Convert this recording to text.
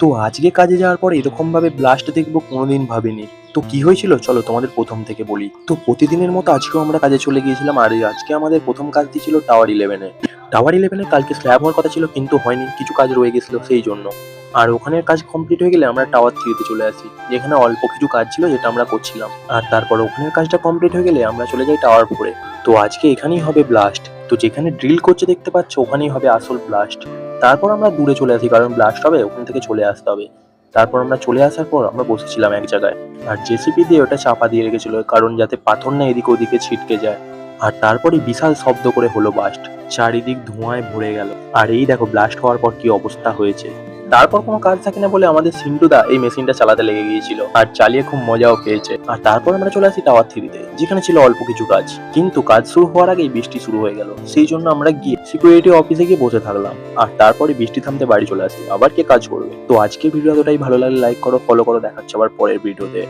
তো আজকে কাজে যাওয়ার পর এরকম ভাবে ব্লাস্ট দেখবো কোনোদিন ভাবিনি। তো কি হয়েছিল চলো তোমাদের প্রথম থেকে বলি। তো প্রতিদিনের মতো আজকেও আমরা কাজে চলে গিয়েছিলাম, আর আজকে আমাদের প্রথম কাজটি ছিল টাওয়ার 11-এ। টাওয়ার 11-এ কালকে স্ল্যাব হওয়ার কথা ছিল কিন্তু হয়নি, কিছু কাজ রয়ে গেছিল সেই জন্য। আর ওখানের কাজ কমপ্লিট হয়ে গেলে আমরা টাওয়ার 3-তে চলে আসি, যেখানে অল্প কিছু কাজ ছিল যেটা আমরা করছিলাম। আর তারপর ওখানের কাজটা কমপ্লিট হয়ে গেলে আমরা চলে যাই টাওয়ার 4-এ। তো আজকে এখানেই হবে ব্লাস্ট। তো যেখানে ড্রিল করছে দেখতে পাচ্ছ ওখানেই হবে আসল ব্লাস্ট। তারপর আমরা দূরে চলে আসি কারণ ব্লাস্ট হবে, ওখান থেকে চলে আসতে হবে। তারপর আমরা চলে আসার পর আমরা বসেছিলাম এক জায়গায়, আর জেসিপি দিয়ে ওটা চাপা দিয়ে রেখেছিল কারণ যাতে পাথর না এদিকে ওদিকে ছিটকে যায়। আর তারপরে বিশাল শব্দ করে হলো ব্লাস্ট, চারিদিক ধোঁয়ায় ভরে গেল। আর এই দেখো ব্লাস্ট হওয়ার পর কি অবস্থা হয়েছে। তারপর কোনো কাজ থাকে না বলে আমাদের সিন্টুদা এই মেশিনটা চালাতে লেগে গিয়েছিল, আর চালিয়ে খুব মজাও পেয়েছে। আর তারপর আমরা চলে আসি টাওয়ার 3-তে, যেখানে ছিল অল্প কিছু কাজ, কিন্তু কাজ শুরু হওয়ার আগেই বৃষ্টি শুরু হয়ে গেল। সেই জন্য আমরা গিয়ে সিকিউরিটি অফিসে গিয়ে বসে থাকলাম, আর তারপরে বৃষ্টি থামতে বাড়ি চলে আসি। আবার কে কাজ করবে। তো আজকের ভিডিও এতটাই, ভালো লাগলে লাইক করো, ফলো করো, দেখাচ্ছে আবার পরের ভিডিওতে।